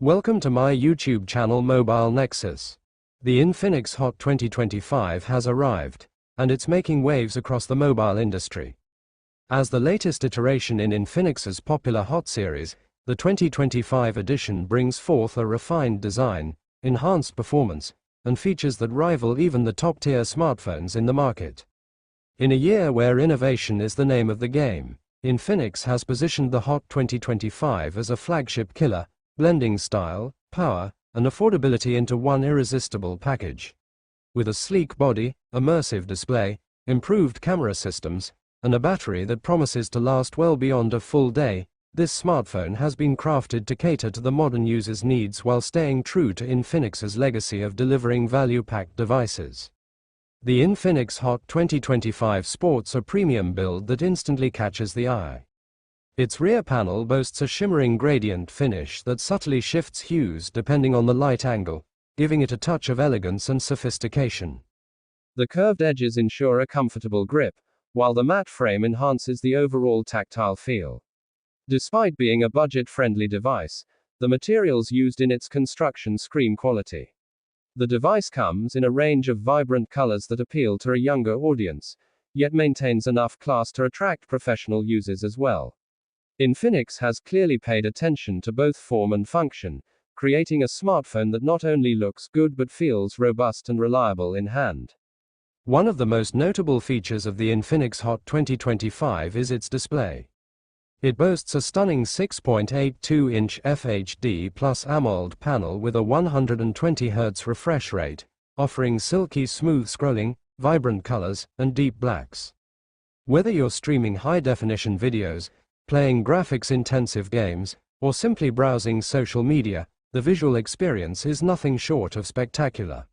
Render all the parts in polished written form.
Welcome to my YouTube channel Mobile Nexus. The Infinix Hot 2025 has arrived, and it's making waves across the mobile industry. As the latest iteration in Infinix's popular Hot series, the 2025 edition brings forth a refined design, enhanced performance, and features that rival even the top-tier smartphones in the market. In a year where innovation is the name of the game, Infinix has positioned the Hot 2025 as a flagship killer, blending style, power, and affordability into one irresistible package. With a sleek body, immersive display, improved camera systems, and a battery that promises to last well beyond a full day, this smartphone has been crafted to cater to the modern user's needs while staying true to Infinix's legacy of delivering value-packed devices. The Infinix Hot 2025 sports a premium build that instantly catches the eye. Its rear panel boasts a shimmering gradient finish that subtly shifts hues depending on the light angle, giving it a touch of elegance and sophistication. The curved edges ensure a comfortable grip, while the matte frame enhances the overall tactile feel. Despite being a budget-friendly device, the materials used in its construction scream quality. The device comes in a range of vibrant colors that appeal to a younger audience, yet maintains enough class to attract professional users as well. Infinix has clearly paid attention to both form and function, creating a smartphone that not only looks good but feels robust and reliable in hand. One of the most notable features of the Infinix Hot 2025 is its display. It boasts a stunning 6.82-inch FHD plus AMOLED panel with a 120 Hz refresh rate, offering silky smooth scrolling, vibrant colors, and deep blacks. Whether you're streaming high-definition videos, playing graphics-intensive games, or simply browsing social media, the visual experience is nothing short of spectacular.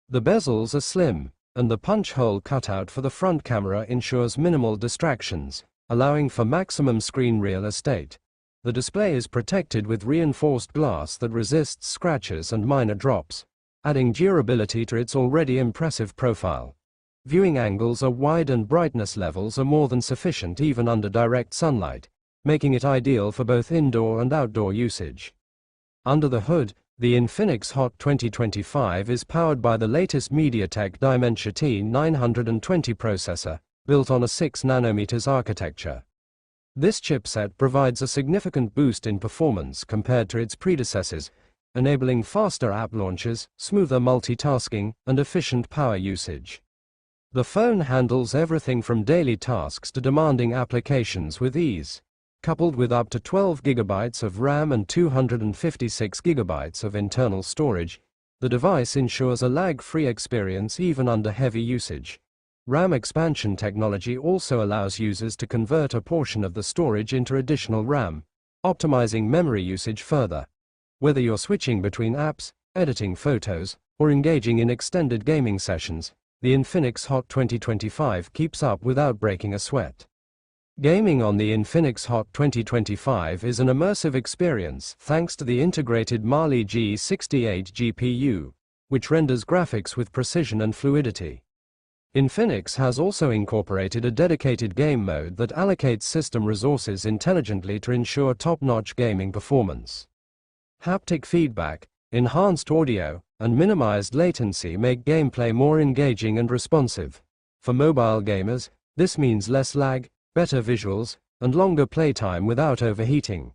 The bezels are slim, and the punch hole cutout for the front camera ensures minimal distractions, allowing for maximum screen real estate. The display is protected with reinforced glass that resists scratches and minor drops, adding durability to its already impressive profile. Viewing angles are wide and brightness levels are more than sufficient even under direct sunlight, making it ideal for both indoor and outdoor usage. Under the hood, the Infinix Hot 2025 is powered by the latest MediaTek Dimensity T920 processor, built on a 6nm architecture. This chipset provides a significant boost in performance compared to its predecessors, enabling faster app launches, smoother multitasking, and efficient power usage. The phone handles everything from daily tasks to demanding applications with ease. Coupled with up to 12 GB of RAM and 256 GB of internal storage, the device ensures a lag-free experience even under heavy usage. RAM expansion technology also allows users to convert a portion of the storage into additional RAM, optimizing memory usage further. Whether you're switching between apps, editing photos, or engaging in extended gaming sessions, the Infinix Hot 2025 keeps up without breaking a sweat. Gaming on the Infinix Hot 2025 is an immersive experience thanks to the integrated Mali G68 GPU, which renders graphics with precision and fluidity. Infinix has also incorporated a dedicated game mode that allocates system resources intelligently to ensure top-notch gaming performance. Haptic feedback, enhanced audio, and minimized latency make gameplay more engaging and responsive. For mobile gamers, this means less lag, better visuals, and longer playtime without overheating.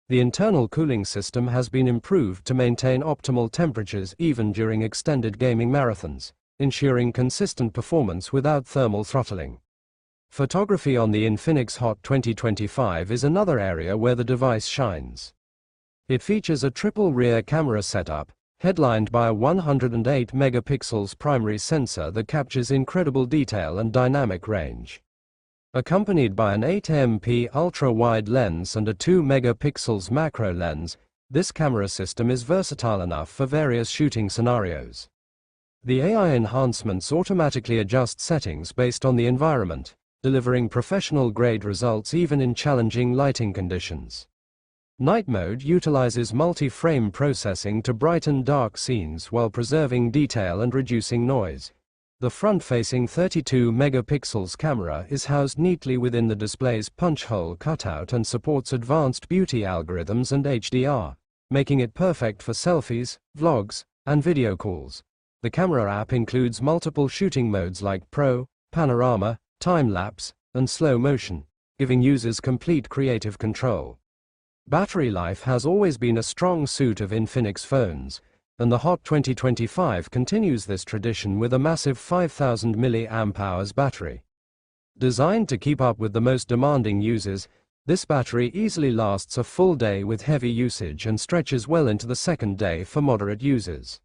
The internal cooling system has been improved to maintain optimal temperatures even during extended gaming marathons, ensuring consistent performance without thermal throttling. Photography on the Infinix Hot 2025 is another area where the device shines. It features a triple rear camera setup, headlined by a 108 megapixels primary sensor that captures incredible detail and dynamic range. Accompanied by an 8MP ultra-wide lens and a 2 megapixels macro lens, this camera system is versatile enough for various shooting scenarios. The AI enhancements automatically adjust settings based on the environment, delivering professional-grade results even in challenging lighting conditions. Night mode utilizes multi-frame processing to brighten dark scenes while preserving detail and reducing noise. The front-facing 32 megapixels camera is housed neatly within the display's punch hole cutout and supports advanced beauty algorithms and HDR, making it perfect for selfies, vlogs, and video calls. The camera app includes multiple shooting modes like Pro, Panorama, Time-lapse, and Slow Motion, giving users complete creative control. Battery life has always been a strong suit of Infinix phones, and the Hot 2025 continues this tradition with a massive 5000 mAh battery. Designed to keep up with the most demanding users, this battery easily lasts a full day with heavy usage and stretches well into the second day for moderate users.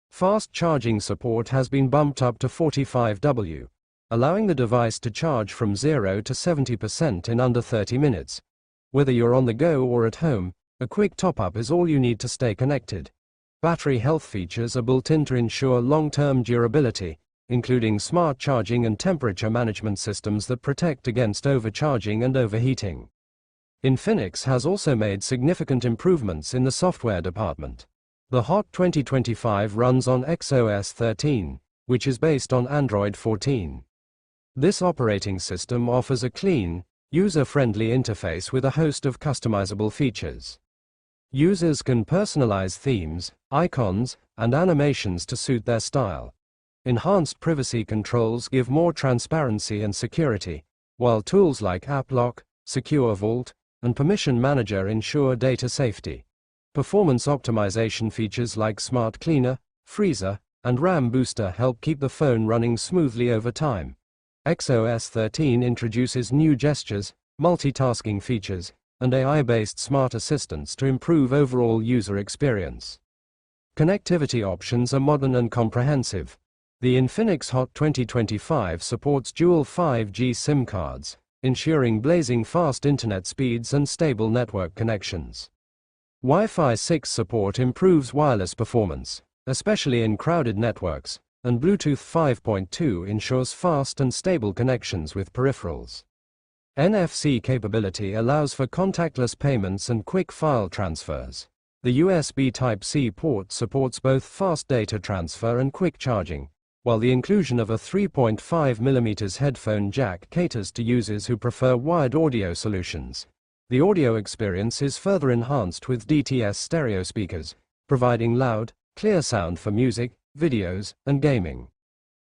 Fast charging support has been bumped up to 45W, allowing the device to charge from 0 to 70% in under 30 minutes. Whether you're on the go or at home, a quick top-up is all you need to stay connected. Battery health features are built in to ensure long-term durability, including smart charging and temperature management systems that protect against overcharging and overheating. Infinix has also made significant improvements in the software department. The Hot 2025 runs on XOS 13, which is based on Android 14. This operating system offers a clean, user-friendly interface with a host of customizable features. Users can personalize themes, icons, and animations to suit their style. Enhanced privacy controls give more transparency and security, while tools like App Lock, Secure Vault, and Permission Manager ensure data safety. Performance optimization features like Smart Cleaner, Freezer, and RAM Booster help keep the phone running smoothly over time. XOS 13 introduces new gestures, multitasking features, and AI-based smart assistants to improve overall user experience. Connectivity options are modern and comprehensive. The Infinix Hot 2025 supports dual 5G SIM cards, ensuring blazing fast internet speeds and stable network connections. Wi-Fi 6 support improves wireless performance, especially in crowded networks, and Bluetooth 5.2 ensures fast and stable connections with peripherals. NFC capability allows for contactless payments and quick file transfers. The USB Type-C port supports both fast data transfer and quick charging, while the inclusion of a 3.5mm headphone jack caters to users who prefer wired audio solutions. The audio experience is further enhanced with DTS stereo speakers, providing loud, clear sound for music, videos, and gaming.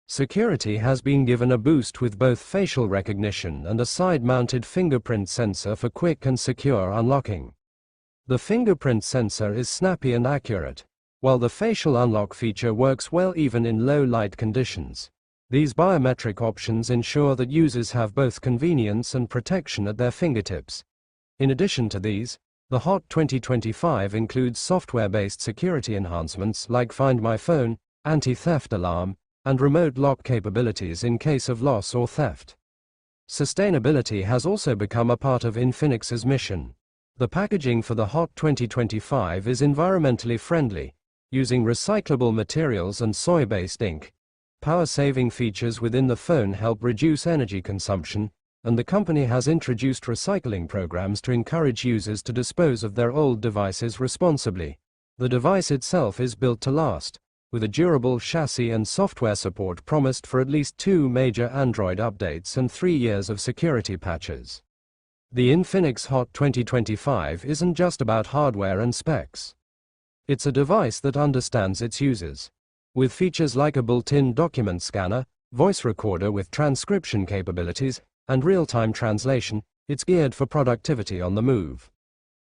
Security has been given a boost with both facial recognition and a side-mounted fingerprint sensor for quick and secure unlocking. The fingerprint sensor is snappy and accurate, while the facial unlock feature works well even in low-light conditions. These biometric options ensure that users have both convenience and protection at their fingertips. In addition to these, the Hot 2025 includes software-based security enhancements like Find My Phone, anti-theft alarm, and remote lock capabilities in case of loss or theft. Sustainability has also become a part of Infinix's mission. The packaging for the Hot 2025 is environmentally friendly, using recyclable materials and soy-based ink. Power-saving features within the phone help reduce energy consumption, and the company has introduced recycling programs to encourage users to dispose of their old devices responsibly. The device itself is built to last, with a durable chassis and software support promised for at least 2 major Android updates and 3 years of security patches. The Infinix Hot 2025 isn't just about hardware and specs. It's a device that understands its users. With features like a built-in document scanner, voice recorder with transcription capabilities, and real-time translation, it's geared for productivity on the move.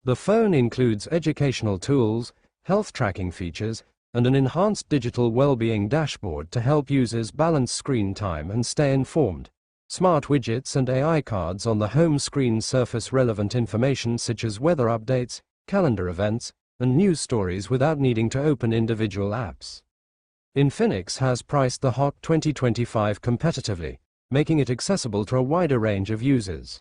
The phone includes educational tools, health tracking features, and an enhanced digital well-being dashboard to help users balance screen time and stay informed. Smart widgets and AI cards on the home screen surface relevant information such as weather updates, calendar events, and news stories without needing to open individual apps. Infinix has priced the Hot 2025 competitively, making it accessible to a wider range of users.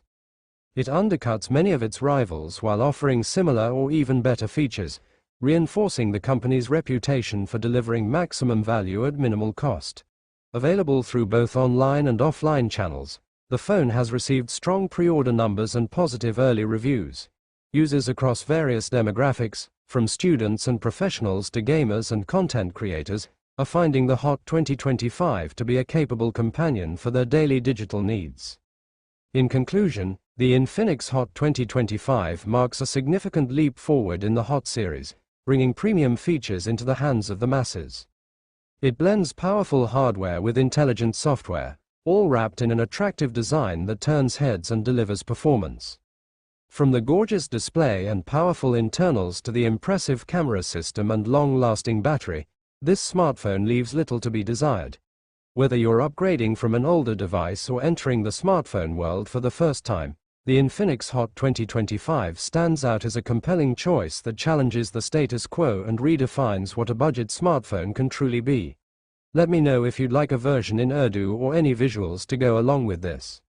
It undercuts many of its rivals while offering similar or even better features, reinforcing the company's reputation for delivering maximum value at minimal cost. Available through both online and offline channels, the phone has received strong pre-order numbers and positive early reviews. Users across various demographics, from students and professionals to gamers and content creators, are finding the Hot 2025 to be a capable companion for their daily digital needs. In conclusion, The Infinix Hot 2025 marks a significant leap forward in the Hot series, bringing premium features into the hands of the masses. It blends powerful hardware with intelligent software, all wrapped in an attractive design that turns heads and delivers performance. From the gorgeous display and powerful internals to the impressive camera system and long-lasting battery, this smartphone leaves little to be desired. Whether you're upgrading from an older device or entering the smartphone world for the first time, the Infinix Hot 2025 stands out as a compelling choice that challenges the status quo and redefines what a budget smartphone can truly be. Let me know if you'd like a version in Urdu or any visuals to go along with this.